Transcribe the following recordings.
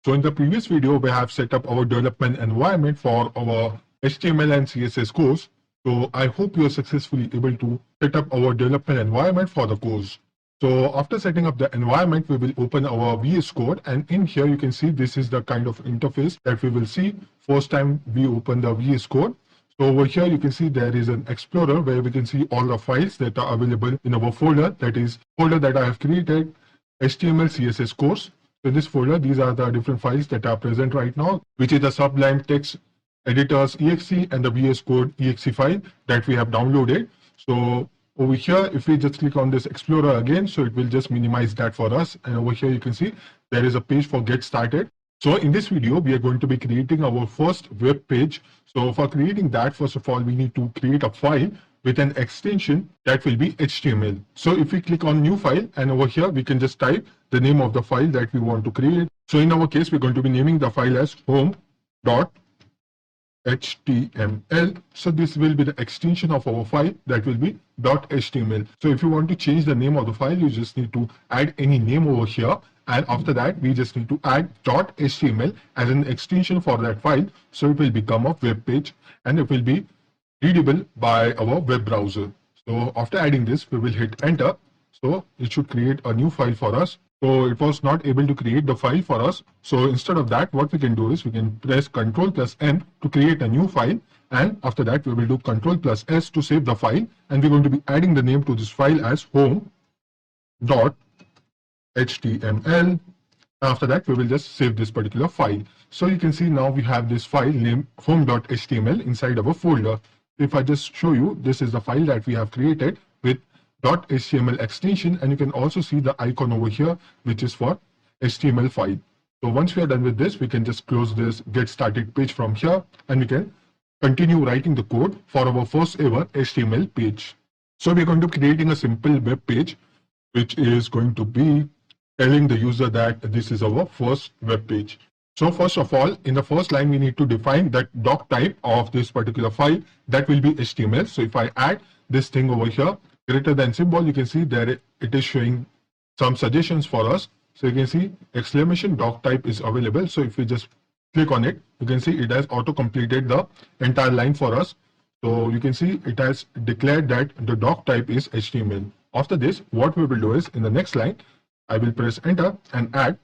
So in the previous video, we have set up our development environment for our HTML and CSS course. So I hope you are successfully able to set up our development environment for the course. So after setting up the environment, we will open our VS Code, and in here you can see this is the kind of interface that we will see first time we open the VS Code. So over here you can see there is an explorer where we can see all the files that are available in our folder, that is folder that I have created, HTML CSS course. So in this folder, these are the different files that are present right now, which is the Sublime text editors exe and the VS Code exe file that we have downloaded. So over here, if we just click on this Explorer again, so it will just minimize that for us. And over here, you can see there is a page for get started. So in this video, we are going to be creating our first web page. So for creating that, first of all, we need to create a file with an extension that will be HTML. So if we click on new file, and over here, we can just type the name of the file that we want to create. So in our case, we're going to be naming the file as home.html. So this will be the extension of our file that will be .html. So if you want to change the name of the file, you just need to add any name over here. And after that, we just need to add .html as an extension for that file. So it will become a web page and it will be readable by our web browser. So after adding this, we will hit enter. So it should create a new file for us. So it was not able to create the file for us. So instead of that, what we can do is we can press Ctrl+N to create a new file. And after that, we will do Ctrl+S to save the file. And we're going to be adding the name to this file as home.html. After that, we will just save this particular file. So you can see now we have this file named home.html inside our folder. If I just show you, this is the file that we have created with .html extension, and you can also see the icon over here, which is for HTML file. So once we are done with this, we can just close this get started page from here, and we can continue writing the code for our first ever HTML page. So we're going to be creating a simple web page, which is going to be telling the user that this is our first web page. So first of all, in the first line, we need to define that doc type of this particular file that will be HTML. So if I add this thing over here, greater than symbol, you can see there it is showing some suggestions for us. So you can see exclamation doc type is available. So if we just click on it, you can see it has auto completed the entire line for us. So you can see it has declared that the doc type is HTML. After this, what we will do is in the next line, I will press enter and add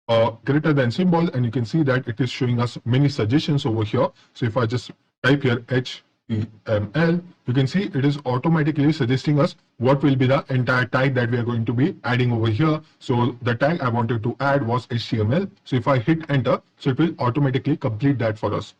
a greater than symbol, and you can see that it is showing us many suggestions over here. So if I just type here HTML, you can see it is automatically suggesting us what will be the entire tag that we are going to be adding over here. So the tag I wanted to add was HTML. So if I hit enter, so it will automatically complete that for us.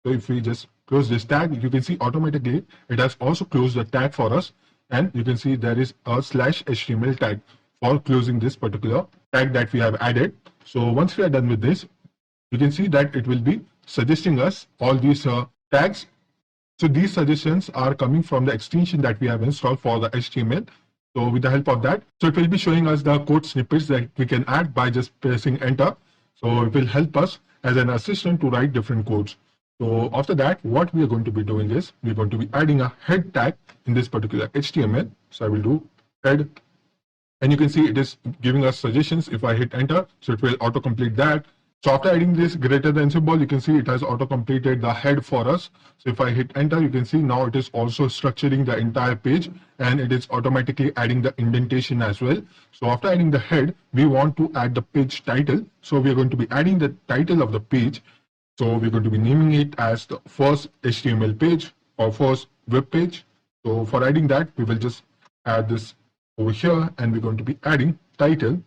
So if we just close this tag, you can see automatically it has also closed the tag for us, and you can see there is a /HTML tag for closing this particular tag that we have added. So once we are done with this, you can see that it will be suggesting us all these tags. So these suggestions are coming from the extension that we have installed for the HTML. So with the help of that, so it will be showing us the code snippets that we can add by just pressing enter. So it will help us as an assistant to write different codes. So after that, what we are going to be doing is we're going to be adding a head tag in this particular HTML. So I will do head. And you can see it is giving us suggestions. If I hit enter, so it will auto complete that. So after adding this greater than symbol, you can see it has auto completed the head for us. So if I hit enter, you can see now it is also structuring the entire page, and it is automatically adding the indentation as well. So after adding the head, we want to add the page title. So we are going to be adding the title of the page. So we're going to be naming it as the first HTML page or first web page. So for adding that, we will just add this over here, and we're going to be adding title.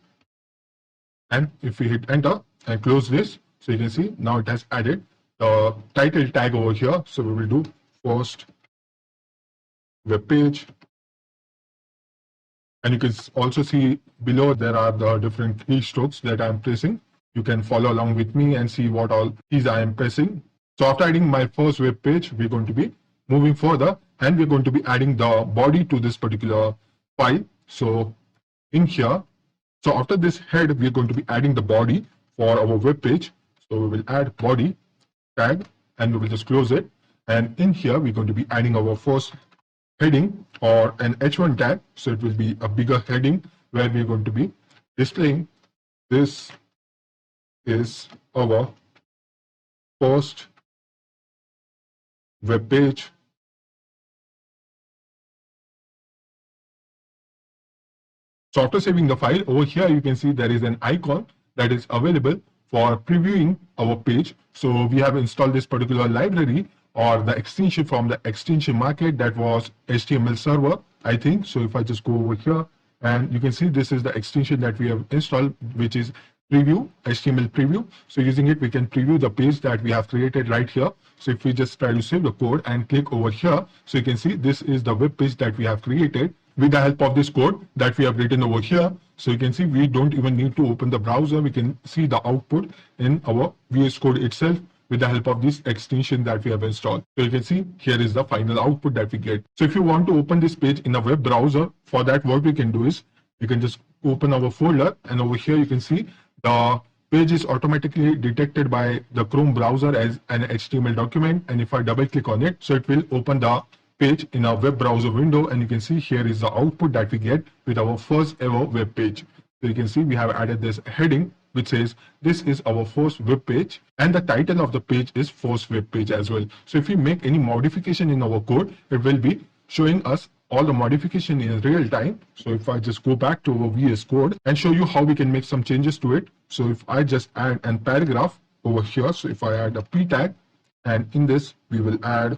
And if we hit enter and close this, so you can see now it has added the title tag over here. So we will do first web page, and you can also see below there are the different keystrokes that I'm pressing. You can follow along with me and see what all keys I am pressing. So after adding my first web page, we're going to be moving further, and we're going to be adding the body to this particular file. So in here, so after this head, we're going to be adding the body for our web page. So we will add body tag, and we will just close it. And in here, we're going to be adding our first heading or an H1 tag. So it will be a bigger heading where we're going to be displaying this is our first web page. So after saving the file, over here you can see there is an icon that is available for previewing our page. So we have installed this particular library or the extension from the extension market, that was HTML server, I think. So if I just go over here, and you can see this is the extension that we have installed, which is preview, HTML preview. So using it, we can preview the page that we have created right here. So if we just try to save the code and click over here, so you can see this is the web page that we have created with the help of this code that we have written over here. So you can see we don't even need to open the browser. We can see the output in our VS Code itself with the help of this extension that we have installed. So you can see here is the final output that we get. So if you want to open this page in a web browser, for that what we can do is you can just open our folder, and over here you can see the page is automatically detected by the Chrome browser as an HTML document. And if I double click on it, so it will open the page in a web browser window, and you can see here is the output that we get with our first ever web page. So you can see we have added this heading which says this is our first web page, and the title of the page is first web page as well. So if we make any modification in our code, it will be showing us all the modification in real time. So if I just go back to our VS Code and show you how we can make some changes to it. So if I just add a paragraph over here, so if I add a p tag, and in this we will add,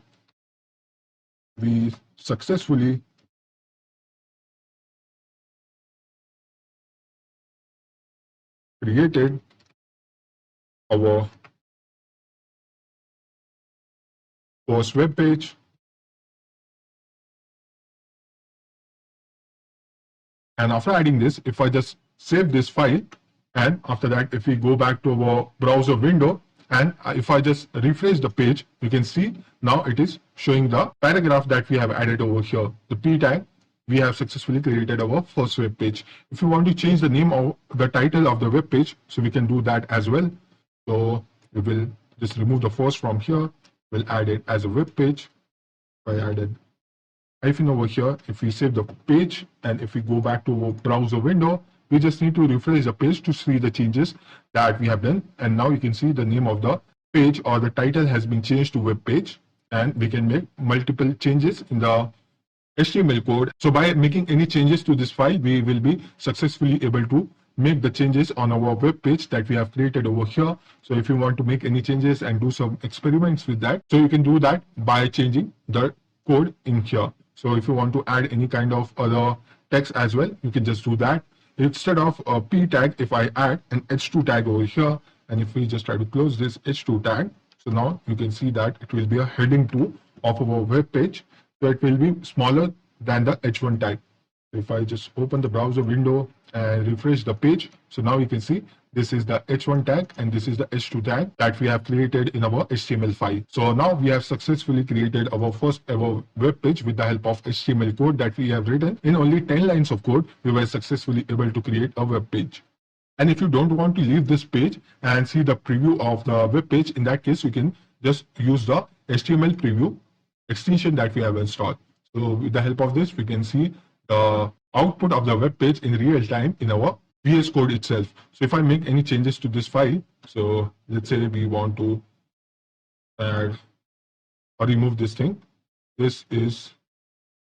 we successfully created our first web page. And after adding this, if I just save this file, and after that, if we go back to our browser window, and if I just refresh the page, you can see now it is showing the paragraph that we have added over here, the p tag. We have successfully created our first web page. If you want to change the name of the title of the web page, so we can do that as well. So we will just remove the first from here. We'll add it as a web page. I added hyphen over here. If we save the page, and if we go back to our browser window, we just need to refresh the page to see the changes that we have done. And now you can see the name of the page or the title has been changed to web page, and we can make multiple changes in the HTML code. So by making any changes to this file, we will be successfully able to make the changes on our web page that we have created over here. So if you want to make any changes and do some experiments with that, so you can do that by changing the code in here. So if you want to add any kind of other text as well, you can just do that. Instead of a p tag, if I add an h2 tag over here, and if we just try to close this h2 tag, so now you can see that it will be a heading 2 of our web page. So it will be smaller than the h1 tag. If I just open the browser window and refresh the page, so now you can see this is the h1 tag and this is the h2 tag that we have created in our HTML file. So now we have successfully created our first ever web page with the help of HTML code that we have written. In only 10 lines of code, we were successfully able to create a web page. And if you don't want to leave this page and see the preview of the web page, in that case, you can just use the HTML preview extension that we have installed. So with the help of this, we can see the output of the web page in real time in our VS Code itself. So if I make any changes to this file, so let's say we want to add or remove this thing. This is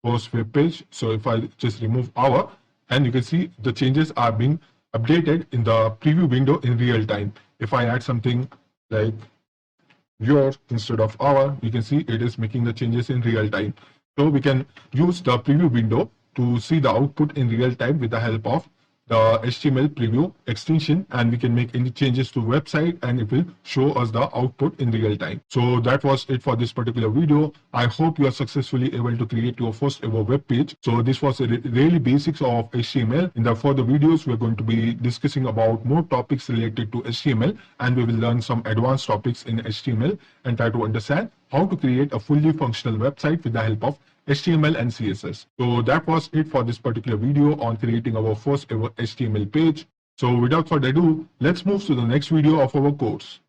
first web page. So if I just remove our, and you can see the changes are being updated in the preview window in real time. If I add something like your instead of our, you can see it is making the changes in real time. So we can use the preview window to see the output in real time with the help of the HTML preview extension, and we can make any changes to website and it will show us the output in real time. So that was it for this particular video. I hope you are successfully able to create your first ever web page. So this was really basics of HTML. In the further videos, we're going to be discussing about more topics related to HTML, and we will learn some advanced topics in HTML and try to understand how to create a fully functional website with the help of HTML and CSS. So that was it for this particular video on creating our first ever HTML page. So without further ado, let's move to the next video of our course.